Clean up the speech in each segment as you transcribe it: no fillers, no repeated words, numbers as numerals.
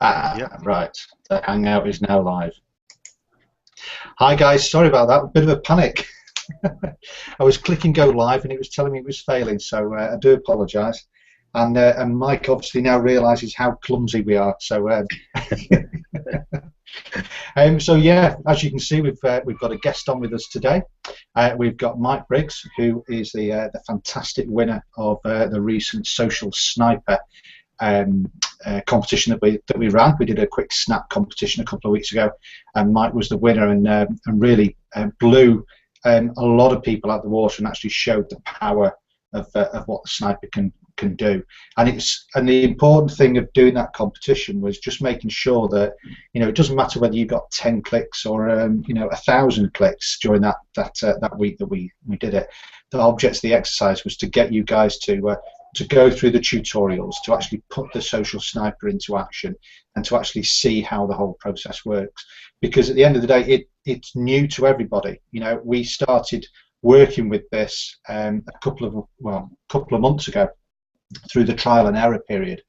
Yeah. Right. The Hangout is now live. Hi guys, sorry about that. A bit of a panic. I was clicking go live and it was telling me it was failing, so I do apologise. And Mike obviously now realises how clumsy we are. So yeah, as you can see, we've got a guest on with us today. We've got Mike Briggs, who is the fantastic winner of the recent Social Sniper competition that we ran. We did a quick snap competition a couple of weeks ago, and Mike was the winner and really blew a lot of people out of the water and actually showed the power of what the sniper can do. And the important thing of doing that competition was just making sure that it doesn't matter whether you got 10 clicks or 1,000 clicks during that week that we did it. The object of the exercise was to get you guys to go through the tutorials, to actually put the Social Sniper into action, and to actually see how the whole process works. Because at the end of the day, it's new to everybody. We started working with this a couple of months ago through the trial and error period,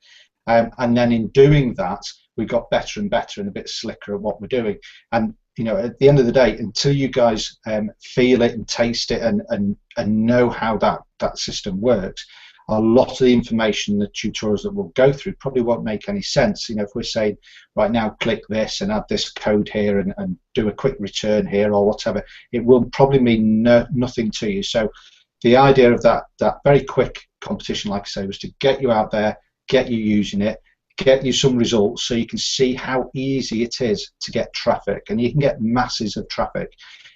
and then in doing that, we got better and better and a bit slicker at what we're doing. And at the end of the day, until you guys feel it and taste it and know how that system works, a lot of the information, the tutorials that we'll go through probably won't make any sense. If we're saying, right now, click this and add this code here and do a quick return here or whatever, it will probably mean nothing to you. So the idea of that very quick competition, like I say, was to get you out there, get you using it, get you some results so you can see how easy it is to get traffic, and you can get masses of traffic.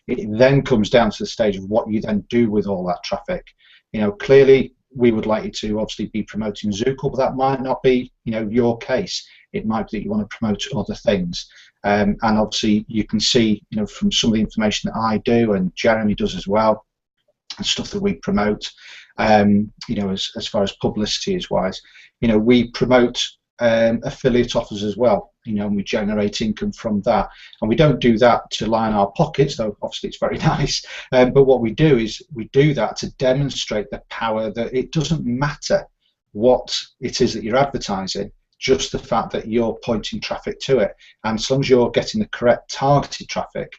It then comes down to the stage of what you then do with all that traffic. Clearly we would like you to obviously be promoting Zukul, but that might not be your case. It might be that you want to promote other things, and obviously you can see from some of the information that I do and Jeremy does as well, and stuff that we promote, as far as publicity is wise, we promote affiliate offers as well, and we generate income from that. And we don't do that to line our pockets, though obviously it's very nice, but what we do is we do that to demonstrate the power that it doesn't matter what it is that you're advertising, just the fact that you're pointing traffic to it, and as long as you're getting the correct targeted traffic,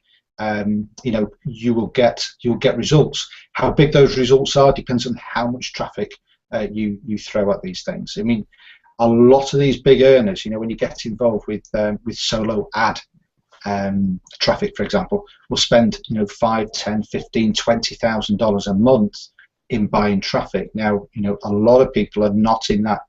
you'll get results. How big those results are depends on how much traffic you throw at these things. I mean, a lot of these big earners, when you get involved with solo ad traffic, for example, will spend $5, $10, $15, $20,000 a month in buying traffic. Now, a lot of people are not in that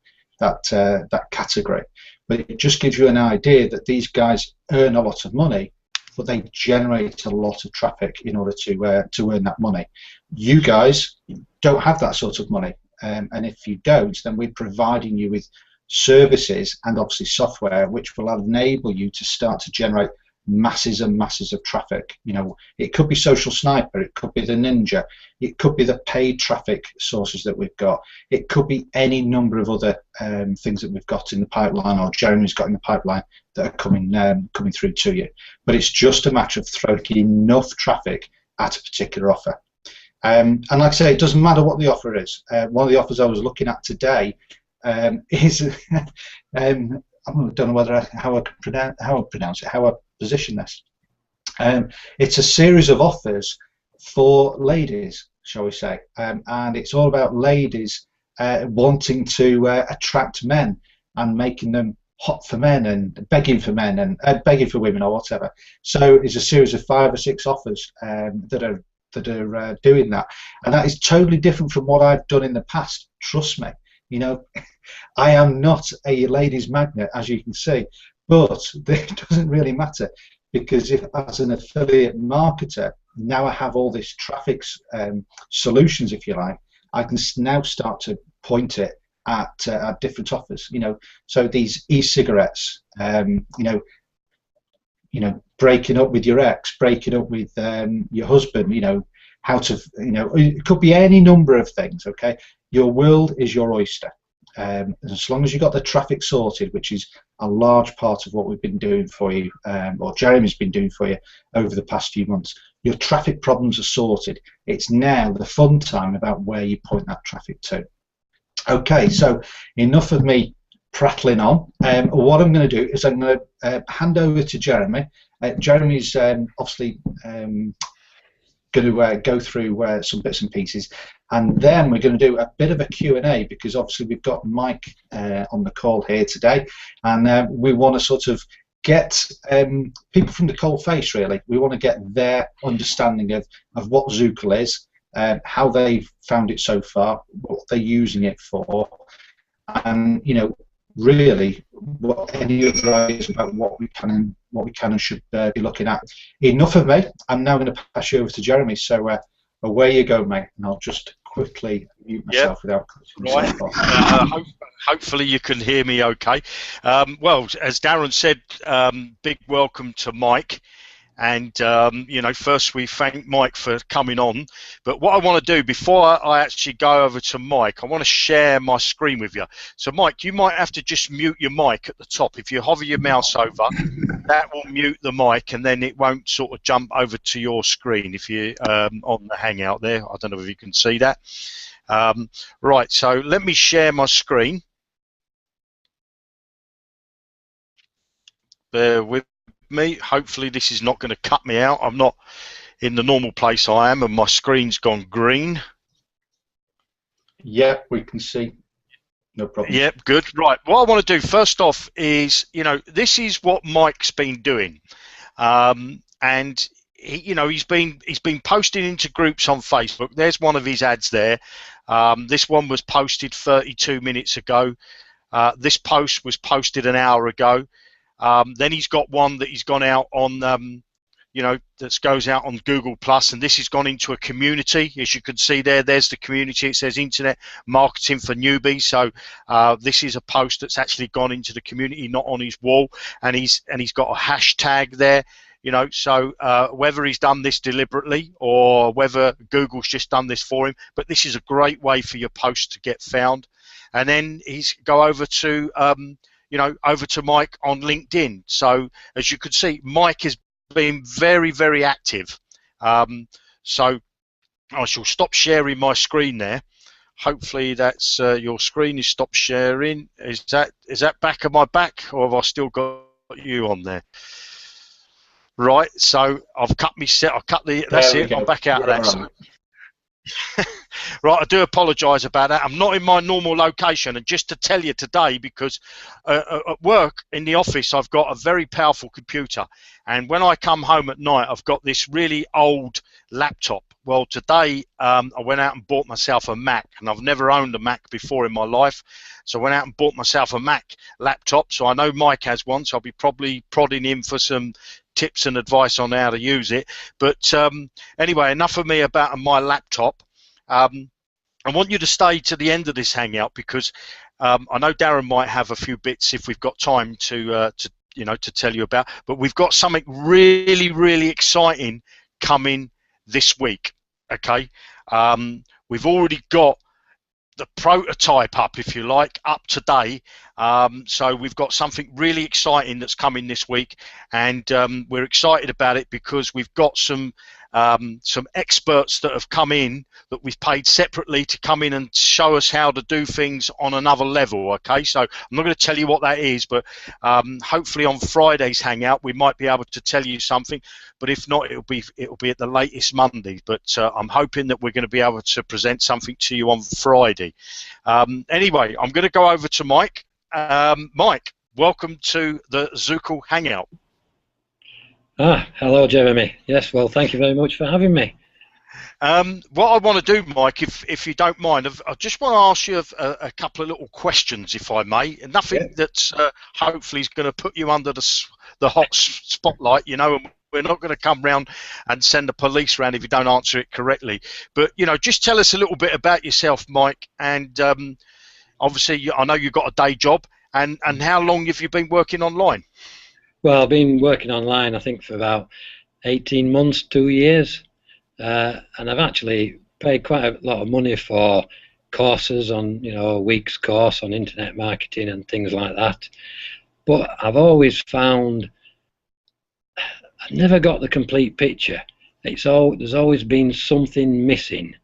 category, but it just gives you an idea that these guys earn a lot of money, but they generate a lot of traffic in order to earn that money. You guys don't have that sort of money, and if you don't, then we're providing you with services and obviously software which will enable you to start to generate masses and masses of traffic. It could be Social Sniper, it could be the Ninja, it could be the paid traffic sources that we've got, it could be any number of other things that we've got in the pipeline, or Jeremy's got in the pipeline, that are coming through to you. But it's just a matter of throwing enough traffic at a particular offer. And like I say, it doesn't matter what the offer is. One of the offers I was looking at today is I don't know how I position this. It's a series of offers for ladies, shall we say, and it's all about ladies wanting to attract men and making them hot for men and begging for men and begging for women or whatever. So it's a series of 5 or 6 offers that are doing that, and that is totally different from what I've done in the past. Trust me. I am not a ladies magnet, as you can see, but it doesn't really matter, because if, as an affiliate marketer, now I have all this traffic solutions, if you like, I can now start to point it at different offers. So these e-cigarettes, breaking up with your ex, breaking up with your husband, how to, it could be any number of things. Okay, your world is your oyster. As long as you've got the traffic sorted, which is a large part of what we've been doing for you, or Jeremy's been doing for you over the past few months, your traffic problems are sorted. It's now the fun time about where you point that traffic to. Okay, so enough of me prattling on. What I'm going to do is I'm going to hand over to Jeremy. Jeremy's obviously going to go through some bits and pieces, and then we're going to do a bit of a Q&A, because obviously we've got Mike on the call here today, and we want to sort of get people from the cold face, really. We want to get their understanding of what Zukul is, how they've found it so far, what they're using it for, and really what any other ideas about what we can and should be looking at. Enough of me. I'm now going to pass you over to Jeremy. So away you go, mate. And I'll just quickly mute myself without cutting myself off. Hopefully you can hear me okay. Well, as Darren said, big welcome to Mike. And, first we thank Mike for coming on. But what I want to do, before I actually go over to Mike, I want to share my screen with you. So, Mike, you might have to just mute your mic at the top. If you hover your mouse over, that will mute the mic, and then it won't sort of jump over to your screen if you're on the Hangout there. I don't know if you can see that. Right, so let me share my screen. Bear with me. Hopefully this is not going to cut me out. I'm not in the normal place I am, and my screen's gone green. Yeah, we can see. No problem. Yep, good. Right, what I want to do first off is, this is what Mike's been doing, and he's been posting into groups on Facebook. There's one of his ads there. This one was posted 32 minutes ago. This post was posted an hour ago. Then he's got one that he's gone out on, that goes out on Google Plus, and this has gone into a community. As you can see there's the community. It says Internet Marketing for Newbies. So this is a post that's actually gone into the community, not on his wall, and he's got a hashtag there. So whether he's done this deliberately or whether Google's just done this for him, but this is a great way for your post to get found. And then he's go over to over to Mike on LinkedIn. So as you can see, Mike has been very, very active. So I shall stop sharing my screen there. Hopefully that's your screen is stopped sharing. Is that back of my back, or have I still got you on there? Right. So I've cut me set. I cut the. That's it. I'm back out of that. So, right, I do apologise about that. I'm not in my normal location, and just to tell you today, because at work in the office I've got a very powerful computer, and when I come home at night I've got this really old laptop. Well, today I went out and bought myself a Mac, and I've never owned a Mac before in my life, so I went out and bought myself a Mac laptop. So I know Mike has one, so I'll be probably prodding him for some tips and advice on how to use it. But anyway, enough of me about my laptop. I want you to stay to the end of this hangout, because I know Darren might have a few bits if we've got time to tell you about. But we've got something really, really exciting coming this week. Okay, we've already got the prototype up, if you like, up today. So we've got something really exciting that's coming this week, and we're excited about it because we've got some experts that have come in that we've paid separately to come in and show us how to do things on another level. Okay, so I'm not going to tell you what that is, but hopefully on Friday's hangout we might be able to tell you something, but if not, it'll be at the latest Monday. But I'm hoping that we're going to be able to present something to you on Friday. Anyway, I'm going to go over to Mike. Mike, welcome to the Zukul hangout. Hello, Jeremy. Yes, well, thank you very much for having me. What I want to do, Mike, if you don't mind, I just want to ask you a couple of little questions, if I may. Nothing that's hopefully is going to put you under the hot spotlight, and we're not going to come round and send the police round if you don't answer it correctly. But, just tell us a little bit about yourself, Mike, and obviously I know you've got a day job, and how long have you been working online? Well, I've been working online, I think, for about 18 months, 2 years, and I've actually paid quite a lot of money for courses on, a week's course on internet marketing and things like that. But I've always found I've never got the complete picture. There's always been something missing,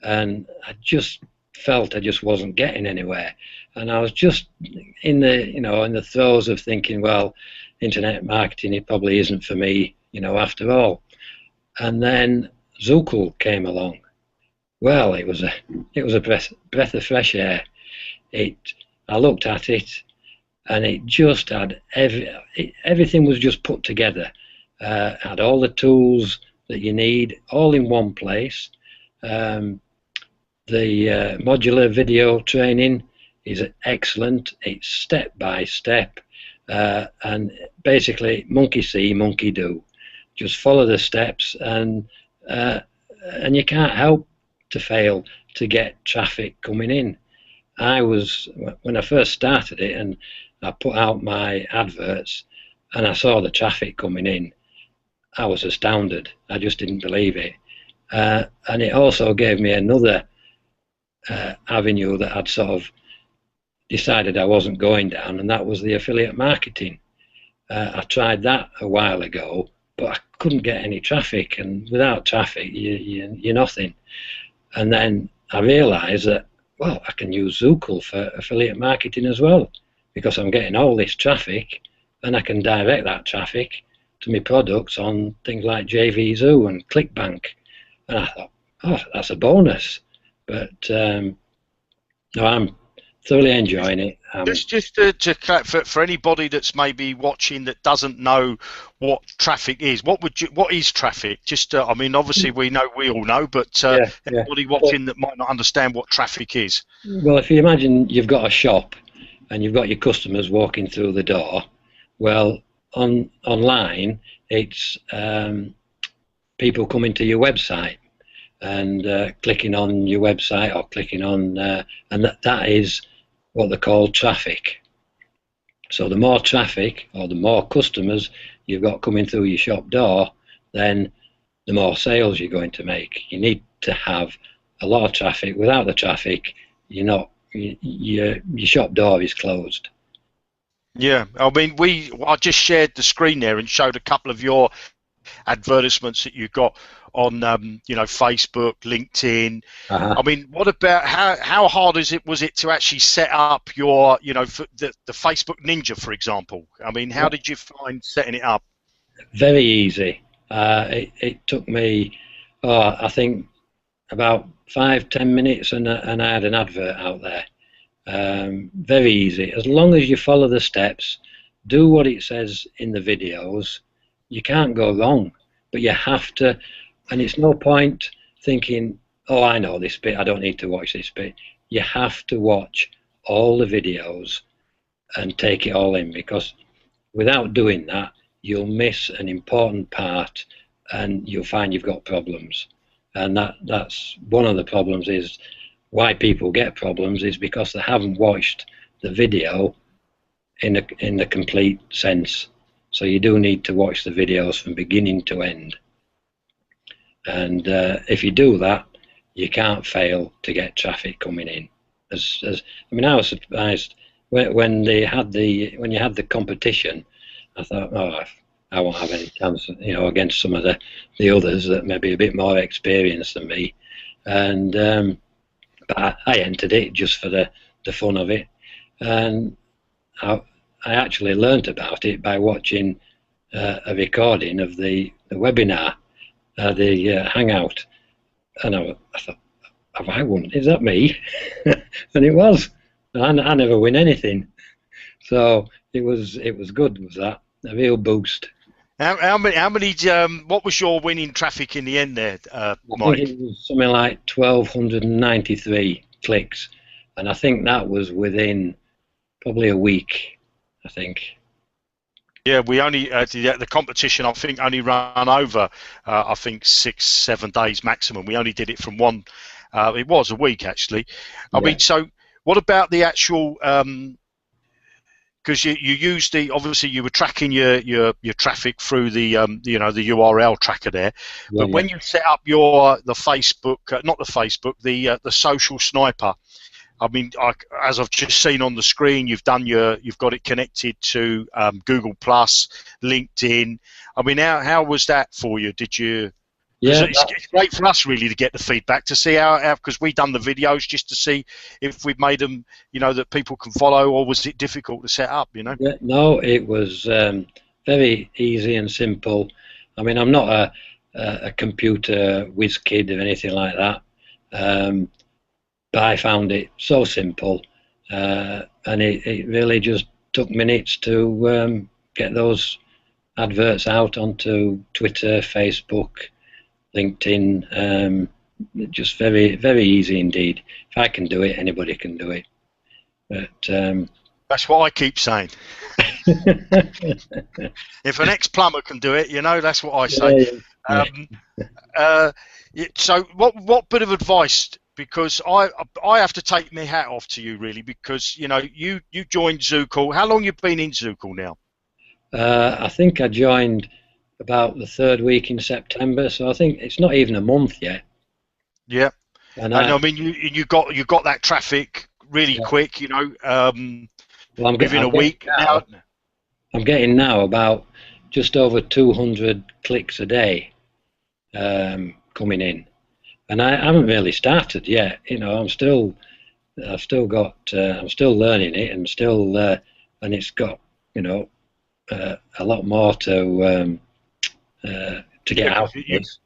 and I just felt I just wasn't getting anywhere. and I was just in the in the throes of thinking, well, internet marketing, it probably isn't for me, after all. And then Zukul came along. Well, it was a breath of fresh air. I looked at it, and it just had everything was just put together. Had all the tools that you need all in one place. The modular video training is excellent. It's step by step, and basically monkey see, monkey do. Just follow the steps, and you can't help to fail to get traffic coming in. When I first started it, and I put out my adverts, and I saw the traffic coming in, I was astounded. I just didn't believe it. And it also gave me another avenue that I'd sort of decided I wasn't going down, and that was the affiliate marketing. I tried that a while ago, but I couldn't get any traffic, and without traffic, you're nothing. And then I realised that, well, I can use Zukul for affiliate marketing as well, because I'm getting all this traffic, and I can direct that traffic to my products on things like JVZoo and ClickBank. And I thought, oh, that's a bonus. But no, I'm thoroughly enjoying it. Just to for anybody that's maybe watching that doesn't know what traffic is, what is traffic? Just I mean, obviously we all know, but anybody watching that might not understand what traffic is. Well, if you imagine you've got a shop and you've got your customers walking through the door, well, online it's people coming to your website and clicking on your website or clicking on, and that is what they call traffic. So the more traffic or the more customers you've got coming through your shop door, then the more sales you're going to make. You need to have a lot of traffic. Without the traffic, your shop door is closed. Yeah, I mean, I just shared the screen there and showed a couple of your advertisements that you got on Facebook, LinkedIn. I mean, what about how hard was it to actually set up your for the Facebook Ninja, for example? I mean, how did you find setting it up? Very easy. It took me I think about 5-10 minutes, and I had an advert out there. Very easy. As long as you follow the steps, do what it says in the videos, you can't go wrong. But you have to, and it's no point thinking, oh, I know this bit, I don't need to watch this bit. You have to watch all the videos and take it all in, because without doing that, you'll miss an important part and you'll find you've got problems. And that's one of the problems, is why people get problems is because they haven't watched the video in the complete sense. So you do need to watch the videos from beginning to end. And if you do that, you can't fail to get traffic coming in. I mean, I was surprised when you had the competition. I thought, oh, I won't have any chance, against some of the others that may be a bit more experienced than me. And but I entered it just for the fun of it, and I actually learnt about it by watching a recording of the webinar, the Hangout, and I thought, have I won? Is that me? And it was. I never win anything, so it was good. Was that a real boost? How many? What was your winning traffic in the end there, Mike? I think it was something like 1,293 clicks, and I think that was within probably a week, I think. Yeah, we only the competition I think only ran over I think 6-7 days maximum. We only did it from one. It was a week actually. I mean, so what about the actual? Because you used obviously you were tracking your traffic through the the URL tracker there, but when you set up the Facebook, not the Facebook, the social sniper. I mean, as I've just seen on the screen, you've got it connected to Google Plus, LinkedIn. I mean, how was that for you? Did you Because Yeah, it's great for us really to get the feedback, to see how because we've done the videos just to see if we've made them, that people can follow, or was it difficult to set up. yeah, no, it was very easy and simple. I mean, I'm not a computer whiz kid or anything like that, but I found it so simple, and it really just took minutes to get those adverts out onto Twitter, Facebook, LinkedIn. Just very, very easy indeed. If I can do it, anybody can do it. But that's what I keep saying. If an ex-plumber can do it, that's what I say. Yeah. So what bit of advice? Because I have to take my hat off to you really, because you joined Zukul. How long you been in Zukul now? I think I joined about the 3rd week in September, so I think it's not even a month yet. Yeah, and I mean you got that traffic really quick, well, within a week. Now I'm getting now about just over 200 clicks a day coming in, and I haven't really started yet. I'm still learning it, and and it's got a lot more to get out of this.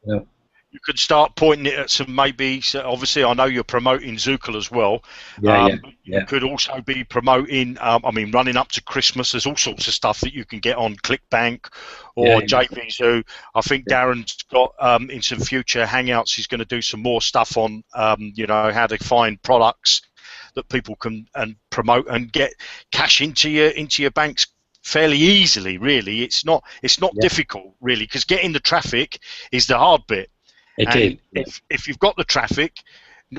You could start pointing it at some maybe. So obviously, I know you're promoting Zukul as well. Yeah. You could also be promoting. Running up to Christmas, there's all sorts of stuff that you can get on ClickBank or JVZoo. I think Darren's got in some future hangouts. He's going to do some more stuff on how to find products that people can promote and get cash into your banks fairly easily. Really, it's not difficult really, because getting the traffic is the hard bit. If you've got the traffic,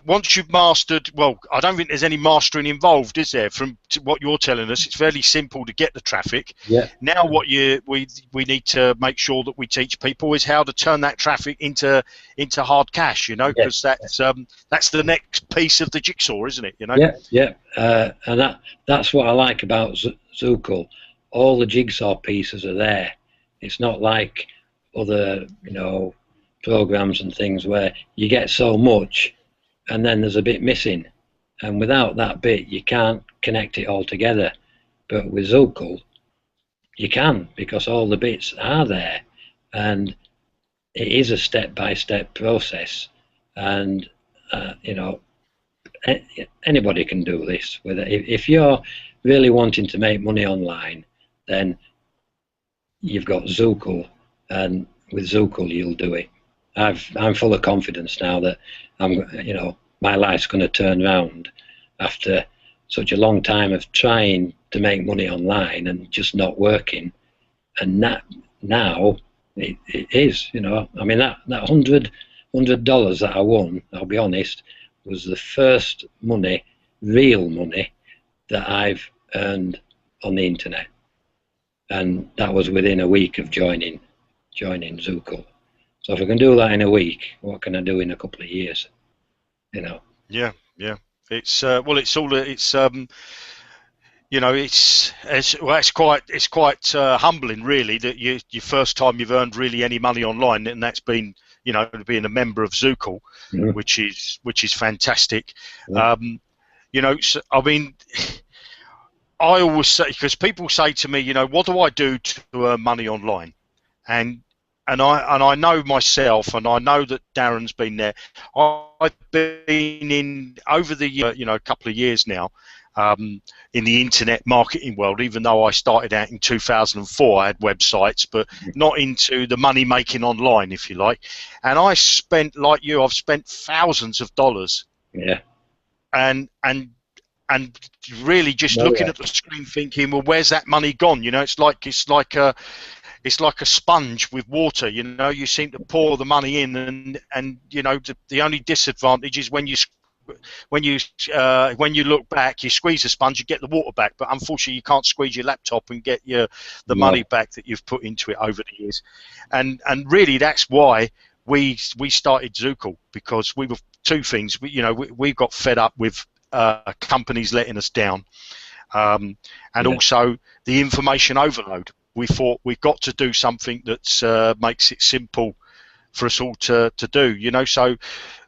once you've mastered, well, I don't think there's any mastering involved, is there? From what you're telling us, it's fairly simple to get the traffic. Yeah. Now, what we need to make sure that we teach people is how to turn that traffic into hard cash. Because that's the next piece of the jigsaw, isn't it? And that's what I like about Zukul. All the jigsaw pieces are there. It's not like other, programs and things where you get so much and then there's a bit missing, and without that bit you can't connect it all together. But with Zukul you can, because all the bits are there, and it is a step-by-step process, and anybody can do this. If you're really wanting to make money online, then you've got Zukul, and with Zukul you'll do it. I'm full of confidence now that my life's going to turn around after such a long time of trying to make money online and just not working. And now it is. That $100 that I won, I'll be honest, was the first real money that I've earned on the internet, and that was within a week of joining Zukul. So if I can do that in a week, what can I do in a couple of years? Yeah. It's it's quite humbling, really, that your first time you've earned really any money online, and that's been being a member of Zukul, which is fantastic. Yeah. So, I always say, because people say to me, what do I do to earn money online? And I know myself, and I know that Darren's been there. I've been in over the couple of years now in the internet marketing world. Even though I started out in 2004, I had websites, but not into the money making online, if you like. And I spent, like you, I've spent thousands of dollars. Yeah. And really just looking at the screen, thinking, well, where's that money gone? It's like a sponge with water. You seem to pour the money in, and the only disadvantage is when you look back, you squeeze the sponge, you get the water back, but unfortunately you can't squeeze your laptop and get the money back that you've put into it over the years. And really that's why we started Zukul, because we were two things. We got fed up with companies letting us down, and also the information overload. We thought we've got to do something that makes it simple for us all to do. You know, so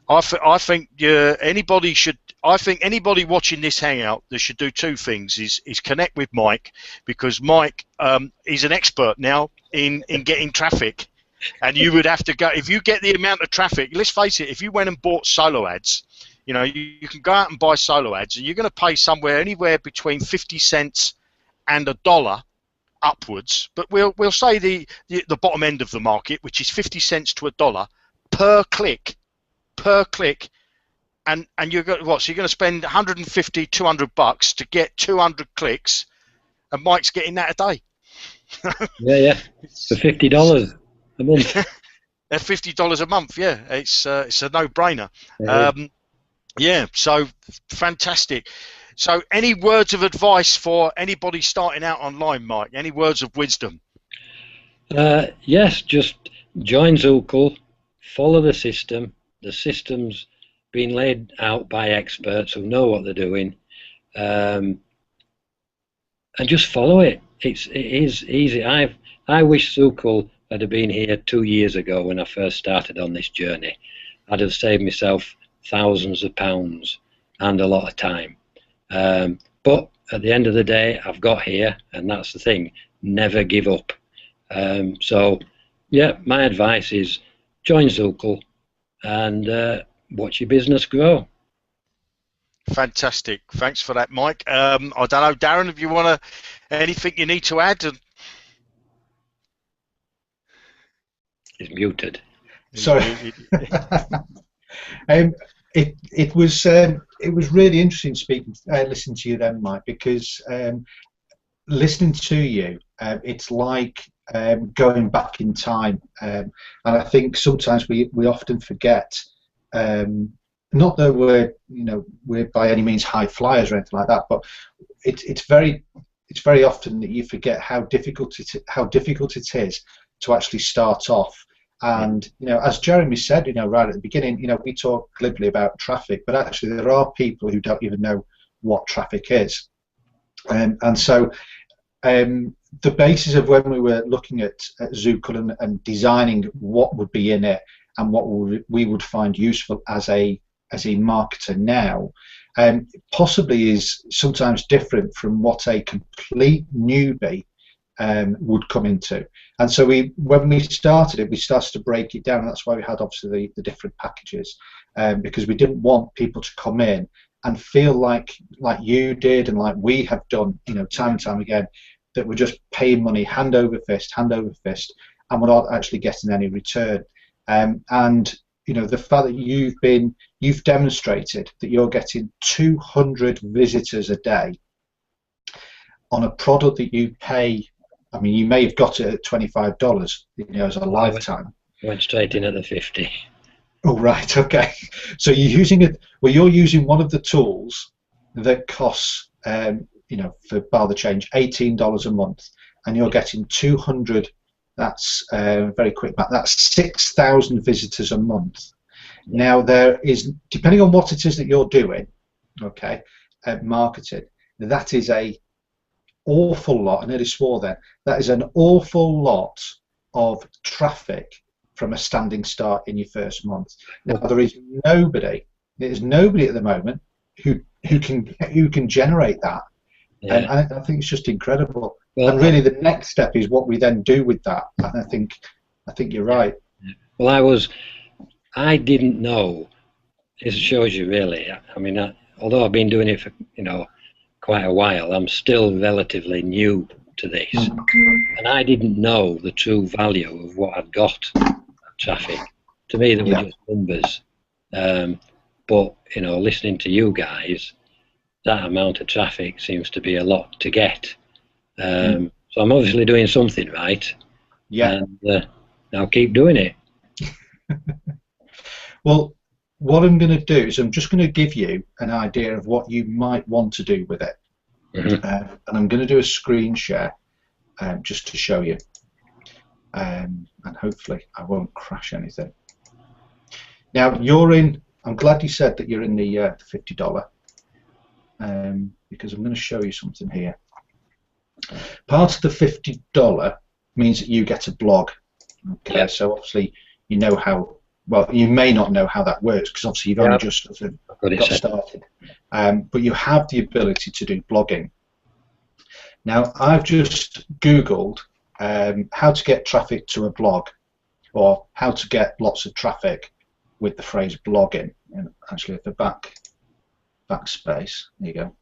I think anybody watching this hangout that should do two things is connect with Mike, because Mike is an expert now in getting traffic. And you would have to go, if you get the amount of traffic, let's face it, if you went and bought solo ads, you know, you can go out and buy solo ads, and you're going to pay anywhere between 50 cents and $1 upwards. But we'll say the bottom end of the market, which is 50 cents to $1 per click, and you're going so you're going to spend 150, 200 bucks to get 200 clicks, and Mike's getting that a day. Yeah, for $50 a month. At $50 a month, yeah, it's a no-brainer. Yeah, so fantastic. So, any words of advice for anybody starting out online, Mike? Any words of wisdom? Yes, just join Zukul, follow the system. The system's been laid out by experts who know what they're doing, and just follow it. It is easy. I wish Zukul had been here 2 years ago when I first started on this journey. I'd have saved myself thousands of pounds and a lot of time. But at the end of the day, I've got here, and that's the thing. Never give up. So, yeah, my advice is join Zukul and watch your business grow. Fantastic. Thanks for that, Mike. I don't know, Darren, if you want anything you need to add? He's muted. Sorry. It was really interesting listening to you then, Mike, because listening to you, it's like going back in time, and I think sometimes we often forget. Not that we're by any means high flyers or anything like that, but it's very often that you forget how difficult it is to actually start off. And as Jeremy said, right at the beginning, we talk glibly about traffic, but actually there are people who don't even know what traffic is. And so the basis of when we were looking at Zukul and designing what would be in it and what we would find useful as a marketer now, possibly is sometimes different from what a complete newbie would come into. And so when we started it, we started to break it down, and that's why we had obviously the different packages, because we didn't want people to come in and feel like you did and like we have done, time and time again, that we're just paying money hand over fist, and we're not actually getting any return. And the fact that you've demonstrated that you're getting 200 visitors a day on a product that you pay. I mean, you may have got it at $25, as a lifetime. Went straight in at the 50. Oh, right, okay. So you're using one of the tools that costs, for bar the change, $18 a month, and you're getting 200. That's very quick math. That's 6,000 visitors a month. Now there is, depending on what it is that you're doing, okay, marketing, that is a awful lot. I nearly swore there. That is an awful lot of traffic from a standing start in your first month. Now there is nobody at the moment who can generate that, and I think it's just incredible. Well, and really, the next step is what we then do with that. And I think you're right. Well, I didn't know. It shows you really. I mean, although I've been doing it for quite a while, I'm still relatively new to this, and I didn't know the true value of what I'd got. Traffic, to me, they were just numbers. But listening to you guys, that amount of traffic seems to be a lot to get. So I'm obviously doing something right. Yeah. And I'll keep doing it. Well, what I'm going to do is I'm just going to give you an idea of what you might want to do with it. And I'm going to do a screen share just to show you. And hopefully I won't crash anything. Now I'm glad you said that you're in the $50, because I'm going to show you something here. Part of the $50 means that you get a blog. Okay, so obviously you know how, well, you may not know how that works, because obviously you've only just sort of got started. But you have the ability to do blogging. Now, I've just Googled how to get traffic to a blog, or how to get lots of traffic with the phrase blogging. And actually, at the backspace, there you go.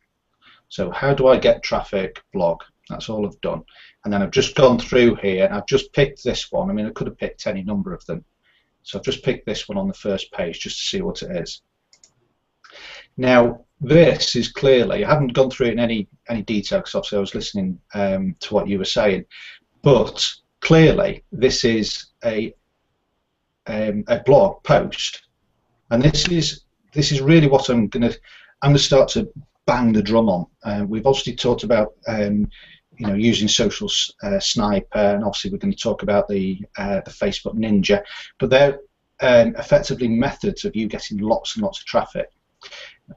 So how do I get traffic blog? That's all I've done. And then I've just gone through here, and I've just picked this one. I mean, I could have picked any number of them. So I've just picked this one on the first page just to see what it is. Now, this is clearly, I haven't gone through it in any detail, because obviously I was listening to what you were saying, but clearly this is a blog post, and this is really what I'm going to start to bang the drum on. We've obviously talked about you know, using social sniper, and obviously we're going to talk about the Facebook Ninja, but they're effectively methods of you getting lots and lots of traffic.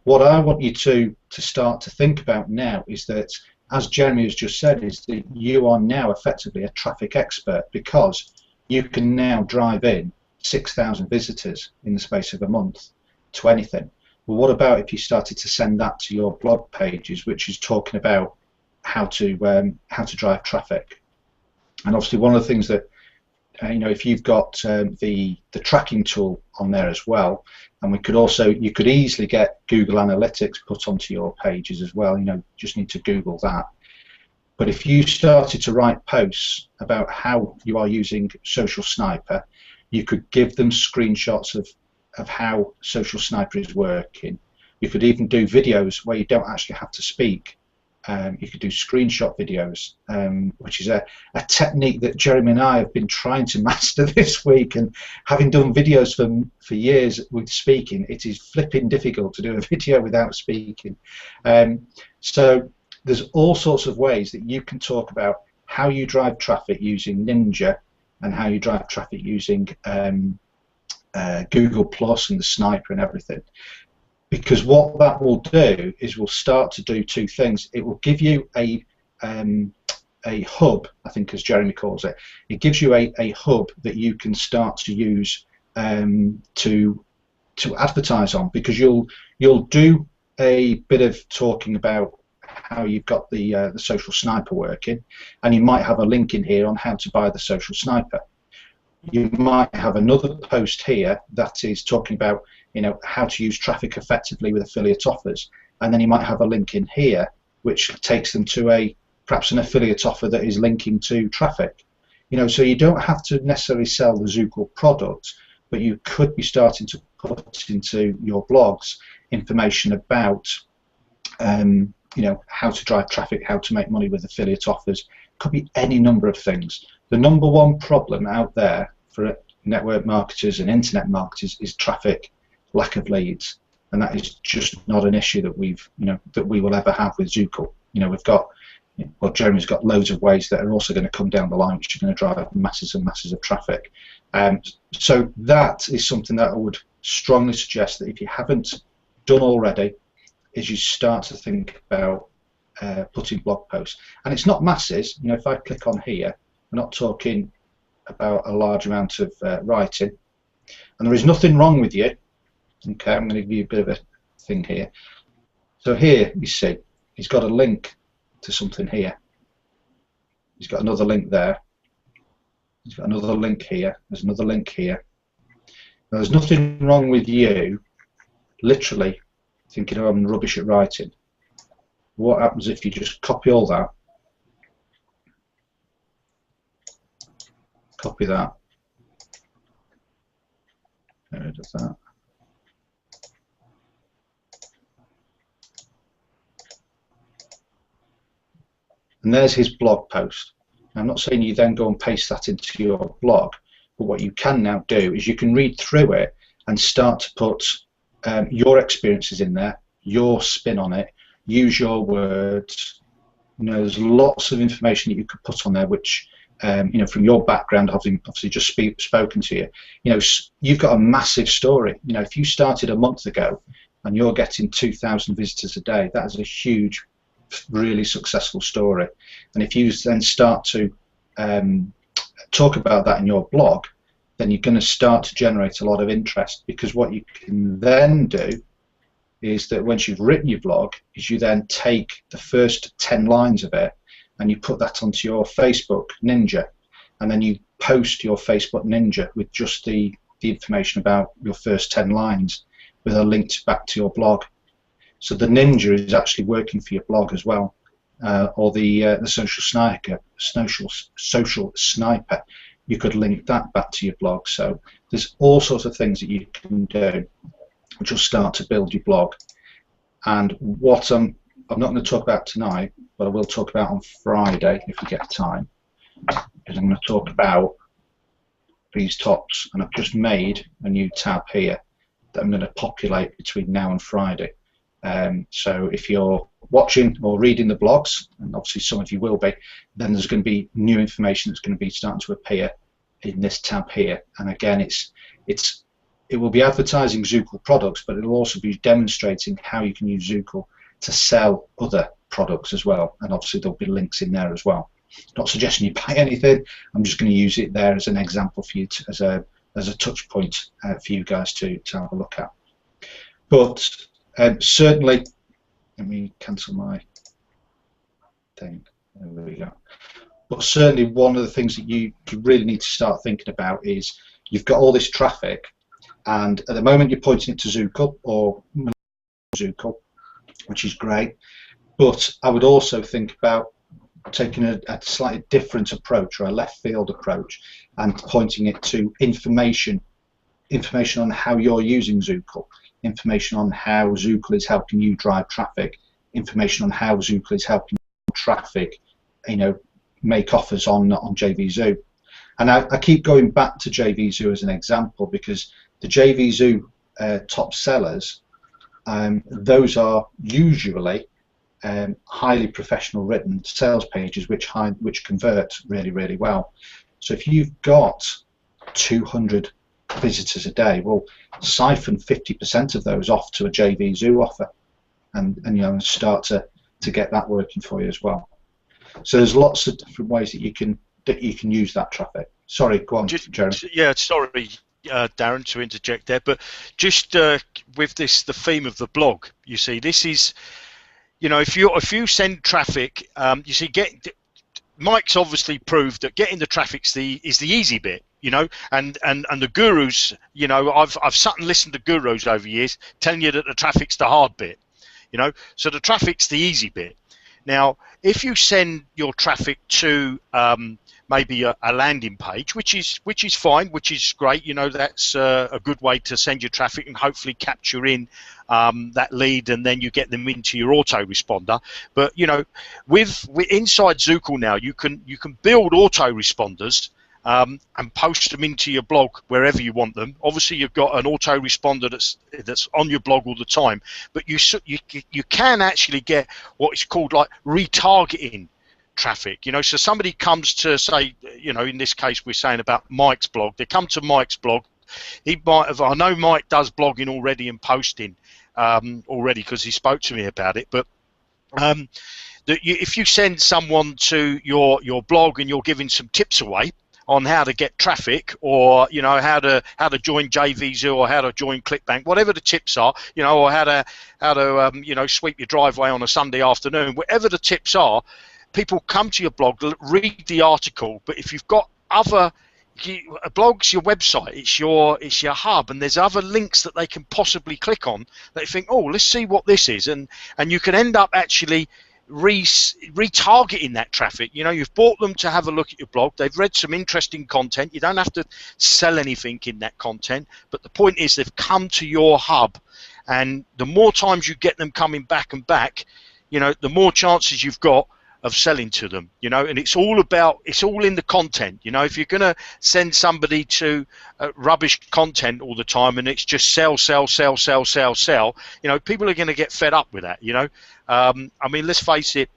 What I want you to start to think about now is that, as Jeremy has just said, is that you are now effectively a traffic expert, because you can now drive in 6,000 visitors in the space of a month to anything. Well, what about if you started to send that to your blog pages, which is talking about how to drive traffic? And obviously, one of the things that you know, if you've got the tracking tool on there as well, and you could easily get Google Analytics put onto your pages as well. You know, just need to Google that. But if you started to write posts about how you are using Social Sniper, you could give them screenshots of how Social Sniper is working. You could even do videos where you don't actually have to speak. You could do screenshot videos, which is a technique that Jeremy and I have been trying to master this week, and having done videos for years with speaking, it is flipping difficult to do a video without speaking. So there's all sorts of ways that you can talk about how you drive traffic using Ninja, and how you drive traffic using Google Plus and the Sniper and everything. Because what that will do is we'll start to do two things. It will give you a hub, I think, as Jeremy calls it. It gives you a hub that you can start to use to advertise on, because you'll do a bit of talking about how you've got the Social Sniper working, and you might have a link in here on how to buy the Social Sniper. You might have another post here that is talking about, you know, how to use traffic effectively with affiliate offers, and then you might have a link in here which takes them to perhaps an affiliate offer that is linking to traffic. You know, so you don't have to necessarily sell the Zukul product, but you could be starting to put into your blogs information about you know, how to drive traffic, how to make money with affiliate offers. Could be any number of things. The number one problem out there for network marketers and internet marketers is traffic, lack of leads, and that is just not an issue that we will ever have with Zukul. You know, we've got, well, Jeremy's got loads of ways that are also going to come down the line, which are going to drive masses and masses of traffic. So that is something that I would strongly suggest that if you haven't done already, is you start to think about putting blog posts. And it's not masses. You know, if I click on here, we're not talking about a large amount of writing, and there is nothing wrong with you. Okay, I'm going to give you a bit of a thing here. So here you see he's got a link to something here. He's got another link there. He's got another link here. There's another link here. Now, there's nothing wrong with you literally thinking, oh, I'm rubbish at writing. What happens if you just copy all that, copy that, get rid of that, and there's his blog post. I'm not saying you then go and paste that into your blog, but what you can now do is you can read through it and start to put your experiences in there, your spin on it, use your words. You know, there's lots of information that you could put on there, which you know, from your background, having obviously just spoken to you, you know, you've got a massive story. You know, if you started a month ago and you're getting 2,000 visitors a day, that is a huge, really successful story. And if you then start to talk about that in your blog, then you're going to start to generate a lot of interest, because what you can then do is that once you've written your blog, is you then take the first 10 lines of it and you put that onto your Facebook Ninja, and then you post your Facebook Ninja with just the information about your first 10 lines with a link back to your blog. So the Ninja is actually working for your blog as well, or the social sniper. You could link that back to your blog. So there's all sorts of things that you can do which will start to build your blog. And what I'm not going to talk about tonight, but I will talk about on Friday if we get time, is I'm going to talk about these tops. And I've just made a new tab here that I'm going to populate between now and Friday. So if you're watching or reading the blogs, and obviously some of you will be, then there's going to be new information that's going to be starting to appear in this tab here. And again, it will be advertising Zukul products, but it will also be demonstrating how you can use Zukul to sell other products as well. And obviously there'll be links in there as well. Not suggesting you buy anything. I'm just going to use it there as an example for you to, as a touch point for you guys to have a look at. But certainly, let me cancel my thing. There we go. But certainly one of the things that you really need to start thinking about is you've got all this traffic, and at the moment you're pointing it to Zukul or Zukul, which is great. But I would also think about taking a slightly different approach, or a left field approach, and pointing it to information on how you're using Zukul, information on how Zukul is helping you drive traffic, information on how Zukul is helping traffic, make offers on JVZoo. And I keep going back to JVZoo as an example, because the JVZoo top sellers, those are usually highly professional written sales pages which convert really, really well. So if you've got 200 visitors a day, well, siphon 50% of those off to a JVZoo offer, and start to get that working for you as well. So there's lots of different ways that you can use that traffic. Sorry, go on, Jeremy. Yeah, sorry, Darren, to interject there, but just with the theme of the blog, you see, this is, if you send traffic, you see, Mike's obviously proved that getting the traffic is the easy bit, and the gurus, I've sat and listened to gurus over years telling you that the traffic's the hard bit, so the traffic's the easy bit. Now, if you send your traffic to maybe a landing page, which is fine, which is great, that's a good way to send your traffic and hopefully capture in that lead, and then you get them into your autoresponder. But with inside Zukul now, you can build autoresponders and post them into your blog wherever you want them. Obviously, you've got an autoresponder that's on your blog all the time, but you can actually get what is called like retargeting traffic. So somebody comes to, say, in this case we're saying about Mike's blog. They come to Mike's blog. He might have, I know Mike does blogging already and posting already, because he spoke to me about it, but if you send someone to your blog and you're giving some tips away on how to get traffic, or how to join JVZoo, or how to join ClickBank, whatever the tips are, or how to sweep your driveway on a Sunday afternoon, whatever the tips are, people come to your blog, read the article. But if you've got other a blog's your website, it's your hub, and there's other links that they can possibly click on, they think, oh, let's see what this is, and you can end up actually retargeting that traffic. You've bought them to have a look at your blog, they've read some interesting content, you don't have to sell anything in that content, but the point is they've come to your hub, and the more times you get them coming back and back, the more chances you've got of selling to them, and it's all in the content. If you're going to send somebody to rubbish content all the time and it's just sell, people are going to get fed up with that. I mean, let's face it,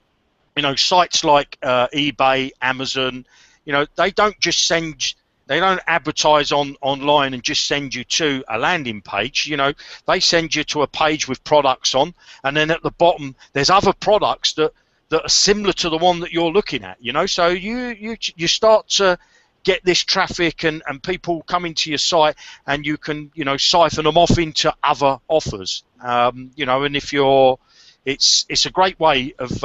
sites like eBay, Amazon, they don't advertise online and just send you to a landing page. They send you to a page with products on, and then at the bottom there's other products that are similar to the one that you're looking at. So you start to get this traffic and people coming to your site, and you can, you know, siphon them off into other offers. You know, and if you're, it's a great way of,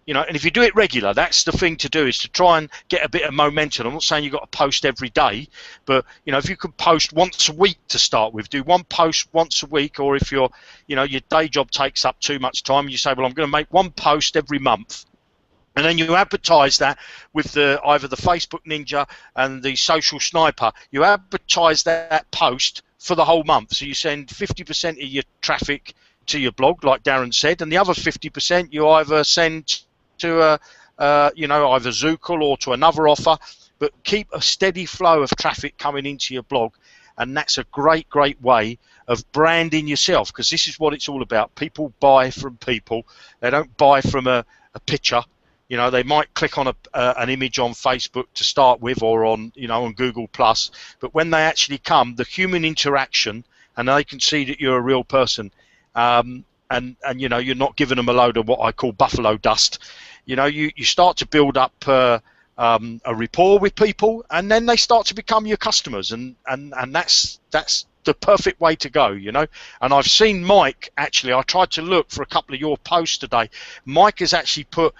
you know, and if you do it regular, that's the thing to do, is to try and get a bit of momentum. I'm not saying you've got to post every day, but, you know, if you could post once a week to start with, do one post once a week, or if you're, you know, your day job takes up too much time, you say, well, I'm going to make one post every month. And then you advertise that with either the Facebook Ninja and the Social Sniper. You advertise that post for the whole month. So you send 50% of your traffic to your blog, like Darren said, and the other 50% you either send to you know, either Zukul or to another offer. But keep a steady flow of traffic coming into your blog, and that's a great way of branding yourself, because this is what it's all about. People buy from people. They don't buy from a picture. You know, they might click on an image on Facebook to start with, or on, you know, on Google Plus. But when they actually come, the human interaction, and they can see that you're a real person, and you know, you're not giving them a load of what I call buffalo dust. You know, you start to build up a rapport with people, and then they start to become your customers, and that's the perfect way to go, you know. And I've seen Mike, actually, I tried to look for a couple of your posts today. Mike has actually put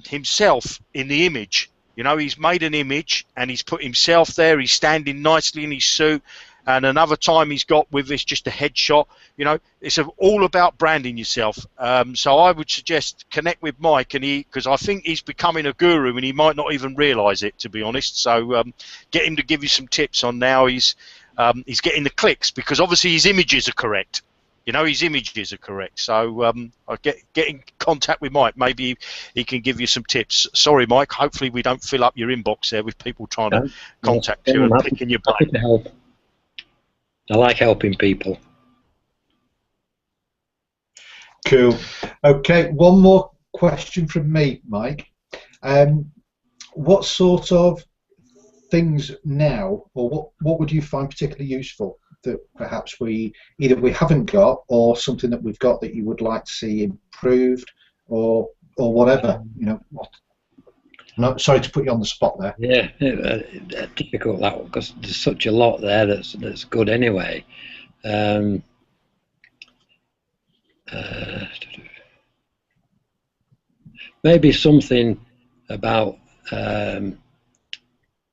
himself in the image. You know, he's made an image and he's put himself there. He's standing nicely in his suit, and another time he's got with this just a headshot. You know, it's all about branding yourself. So I would suggest connect with Mike, and because I think he's becoming a guru, and he might not even realise it, to be honest. So get him to give you some tips on now he's getting the clicks, because obviously his images are correct. You know, his images are correct. So I get in contact with Mike. Maybe he can give you some tips. Sorry, Mike. Hopefully we don't fill up your inbox there with people trying to contact you and picking your brain. Happy to help. I like helping people. Cool. Okay, one more question from me, Mike. What sort of things now, or what would you find particularly useful that perhaps we haven't got, or something that we've got that you would like to see improved, or whatever, you know? No, sorry to put you on the spot there. Yeah, difficult that one, because there's such a lot there that's good anyway. Maybe something about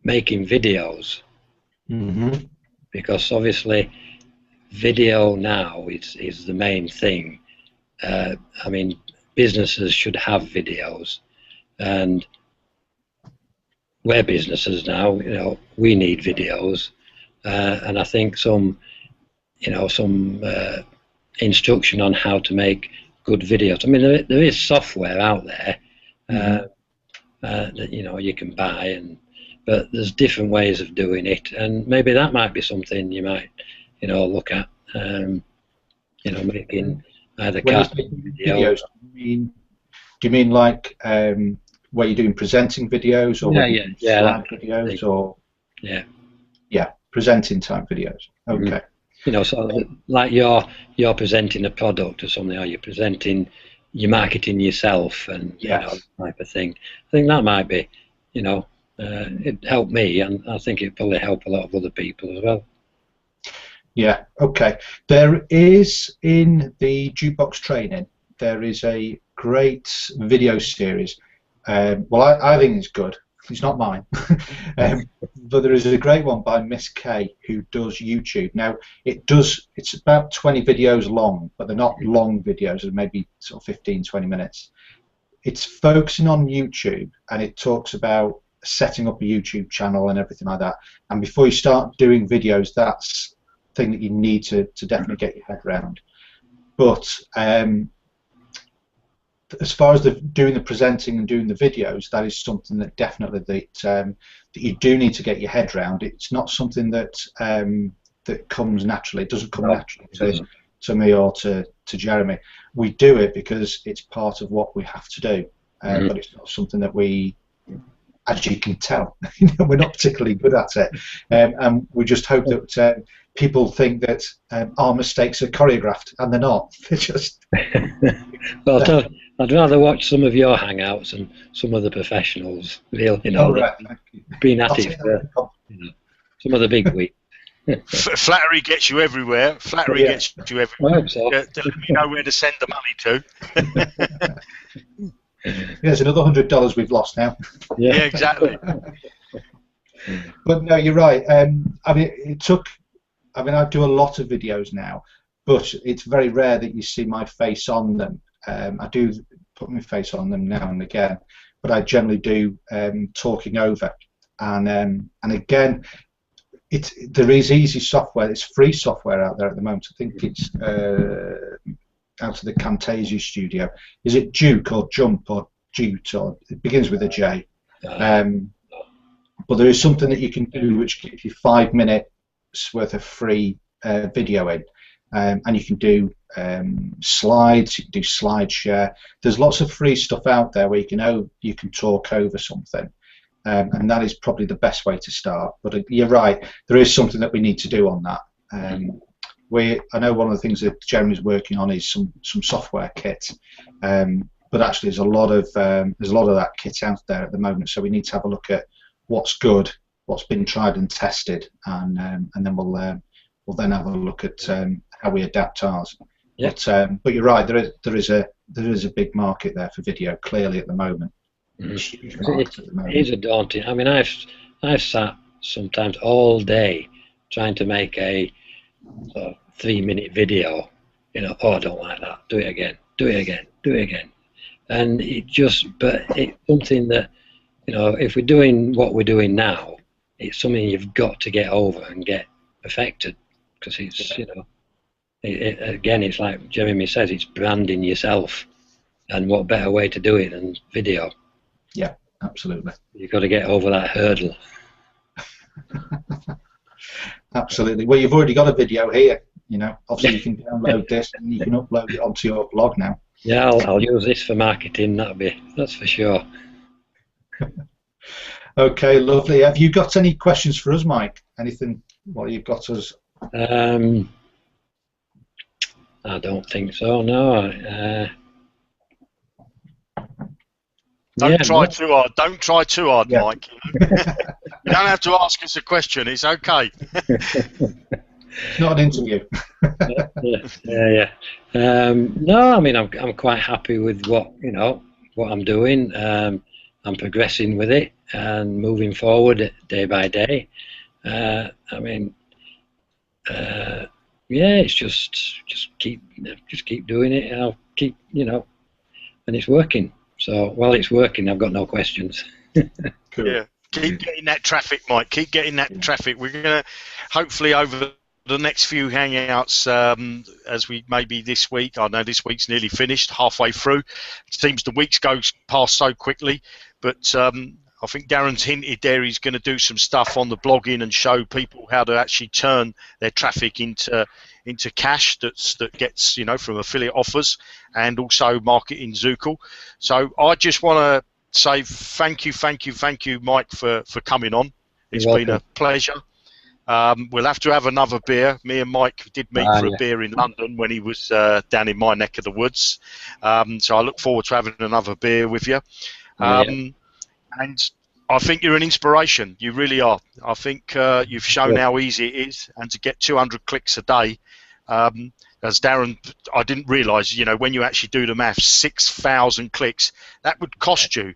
making videos. Mm-hmm. Because obviously video now is the main thing. I mean, businesses should have videos, and we're businesses now, you know, we need videos, and I think some instruction on how to make good videos. I mean, there is software out there that, you know, you can buy, but there's different ways of doing it, and maybe that might be something you might, you know, look at. You know, making either videos. Do you mean like where you're doing presenting videos, or slide videos, or presenting type videos? Okay. You know, so like you're presenting a product or something, or you're presenting, you're marketing yourself, and you know, type of thing. I think that might be, you know. It helped me, and I think it probably help a lot of other people as well. Yeah, okay. There is, in the Jukebox training, there is a great video series. Well, I think it's good. It's not mine. But there is a great one by Miss K, who does YouTube. Now, it's about 20 videos long, but they're not long videos. They're maybe sort of 15, 20 minutes. It's focusing on YouTube, and it talks about setting up a YouTube channel and everything like that. And before you start doing videos, that's the thing that you need to definitely get your head around. But as far as doing the presenting and doing the videos, that is something that definitely that you do need to get your head around. It's not something that that comes naturally. It doesn't come naturally to me or to Jeremy. We do it because it's part of what we have to do, but it's not something that we, as you can tell, we're not particularly good at it, and we just hope that people think that our mistakes are choreographed, and they're not. They're just. Well, I'd rather watch some of your hangouts and some of the professionals. Real, you know, Oh, right. Thank you. been at I'll it take for, that. you know, some of the big weeks. Flattery gets you everywhere. Flattery Yeah. gets you I everywhere. hope so. Let me know where to send the money to. There's another $100 we've lost now. Yeah, exactly. But no, you're right. I mean, I do a lot of videos now, but it's very rare that you see my face on them. I do put my face on them now and again, but I generally do talking over. And again, there is easy software. It's free software out there at the moment. I think it's out of the Camtasia studio. Is it Duke or Jump or Jute, or it begins with a J? But there is something that you can do which gives you 5 minutes worth of free video in, and you can do slides, you can do slide share. There's lots of free stuff out there where you can talk over something, and that is probably the best way to start. But you're right, there is something that we need to do on that. I know one of the things that Jeremy's working on is some software kit, but actually there's a lot of that kit out there at the moment. So we need to have a look at what's good, what's been tried and tested, and then we'll then have a look at how we adapt ours. Yeah. But you're right, there is a big market there for video clearly at the moment. It is a daunting. I mean, I've sat sometimes all day trying to make a 3-minute video. You know, oh, I don't like that. Do it again. Do it again. Do it again. And but it's something that, you know, if we're doing what we're doing now, it's something you've got to get over and get perfected, because it's, you know, again, it's like Jeremy says, it's branding yourself, and what better way to do it than video? Yeah, absolutely. You've got to get over that hurdle. Absolutely. Well, you've already got a video here. You know, obviously you can download this and you can upload it onto your blog now. Yeah, I'll use this for marketing. That's for sure. Okay, lovely. Have you got any questions for us, Mike? Anything while you've got us? I don't think so. No. Don't try too hard. Don't try too hard, yeah. Mike. You don't have to ask us a question. It's okay. It's not an interview. Yeah. No, I mean, I'm quite happy with what I'm doing. I'm progressing with it and moving forward day by day. I mean, yeah, it's just keep doing it, and I'll keep, you know, and it's working. So while it's working, I've got no questions. Cool. Yeah, keep getting that traffic, Mike. Keep getting that traffic. We're gonna hopefully over the next few hangouts, as we maybe this week. I know this week's nearly finished, halfway through. It seems the weeks go past so quickly, but I think Darren's hinted there he's going to do some stuff on the blogging and show people how to actually turn their traffic into cash that gets, you know, from affiliate offers, and also marketing Zukul. So I just want to say thank you, Mike, for coming on. It's been a pleasure. We'll have to have another beer. Me and Mike did meet for a beer in London when he was down in my neck of the woods. So I look forward to having another beer with you. And I think you're an inspiration. You really are. I think you've shown how easy it is, and to get 200 clicks a day. As Darren, I didn't realise, you know, when you actually do the maths, 6,000 clicks, that would cost you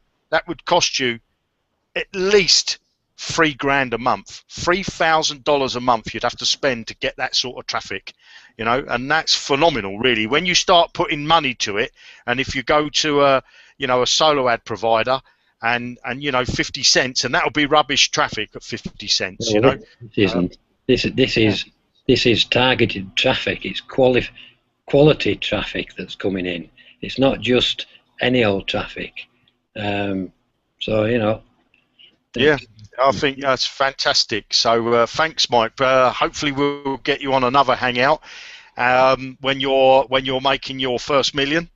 at least $3,000 a month, $3,000 a month you'd have to spend to get that sort of traffic, you know, and that's phenomenal, really. When you start putting money to it, and if you go to a solo ad provider, and you know, 50 cents, and that'll be rubbish traffic at 50 cents, you know. It isn't. This is targeted traffic. It's quality traffic that's coming in. It's not just any old traffic. So, you know. Yeah, I think that's fantastic. So thanks, Mike. Hopefully we'll get you on another hangout when you're making your first million,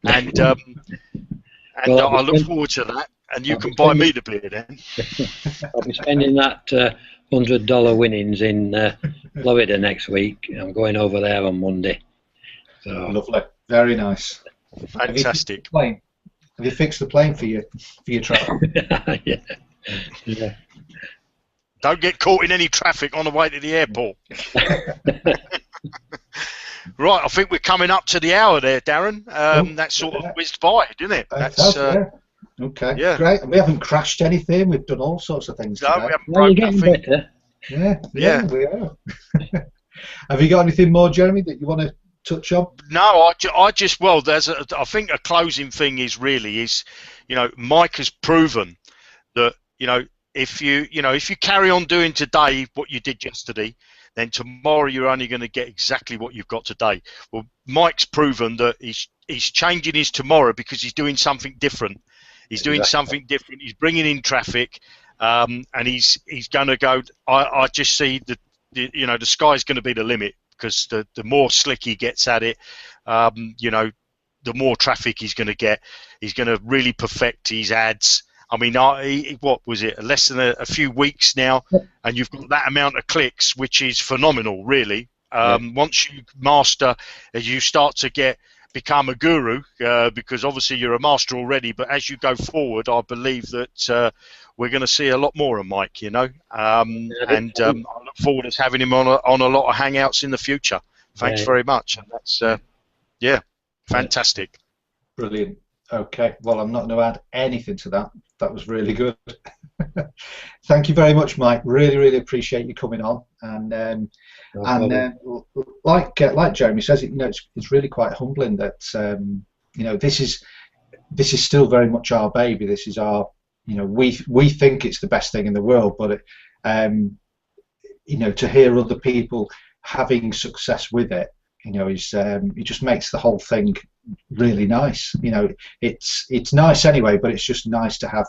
and well, I look forward to that. And you can buy me the beer then. I'll be spending that $100 winnings in Florida next week. I'm going over there on Monday. So lovely, very nice. Fantastic. Have you fixed the plane for your travel? Yeah. Yeah. Don't get caught in any traffic on the way to the airport. Right, I think we're coming up to the hour there, Darren. That sort of whizzed by, didn't it? That's yeah. Okay, yeah. Great. We haven't crashed anything. We've done all sorts of things today. We haven't Well, broke you're getting nothing. better. Yeah, we are. Have you got anything more, Jeremy, that you want to touch on? No, I just well, I think a closing thing is, Mike has proven that if you carry on doing today what you did yesterday, then tomorrow you're only going to get exactly what you've got today. Well, Mike's proven that he's changing his tomorrow because he's doing something different. He's doing something different. He's bringing in traffic, and he's going to go. I just see the sky's going to be the limit, because the more slick he gets at it, the more traffic he's going to get. He's going to really perfect his ads. I mean, what was it? Less than a few weeks now, and you've got that amount of clicks, which is phenomenal, really. Once you master, as you start to become a guru, because obviously you're a master already, but as you go forward, I believe that we're going to see a lot more of Mike, and I look forward to having him on a lot of hangouts in the future. Thanks very much. And that's fantastic. Brilliant. Okay, well, I'm not going to add anything to that. That was really good. Thank you very much, Mike. Really, really appreciate you coming on. And like Jeremy says, it's really quite humbling that this is still very much our baby. This is our, we think it's the best thing in the world, but to hear other people having success with it, it just makes the whole thing really nice. It's nice anyway, but it's just nice to have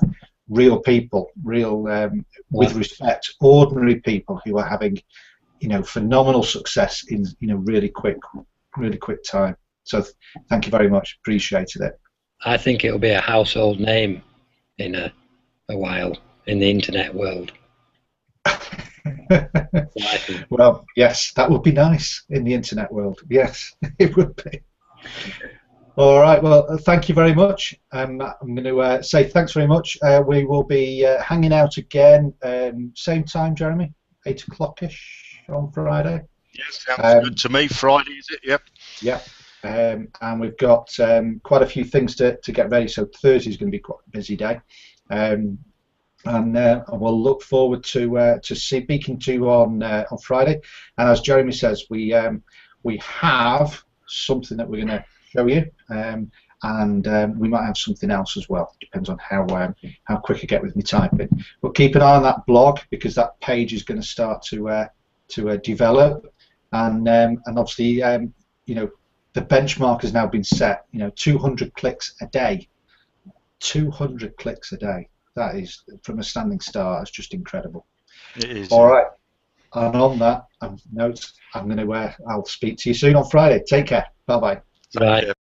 real people, with respect, ordinary people who are having, phenomenal success in really quick time. So thank you very much. Appreciated it. I think it'll be a household name in a while in the internet world. Well, yes, that would be nice in the internet world. Yes, it would be. All right, well, thank you very much. I'm going to say thanks very much. We will be hanging out again, same time, Jeremy, 8 o'clock-ish on Friday. Yes, sounds good to me. Friday, is it? Yep. Yep. And we've got quite a few things to get ready, so Thursday's going to be quite a busy day. And we'll look forward to speaking to you on Friday. And as Jeremy says, we have something that we're going to show you, and we might have something else as well. Depends on how quick I get with me typing. But keep an eye on that blog, because that page is going to start to develop, and obviously the benchmark has now been set. 200 clicks a day. 200 clicks a day. That is, from a standing start, it's just incredible. It is. All right. And on that note, I'll speak to you soon on Friday. Take care. Bye bye. Right.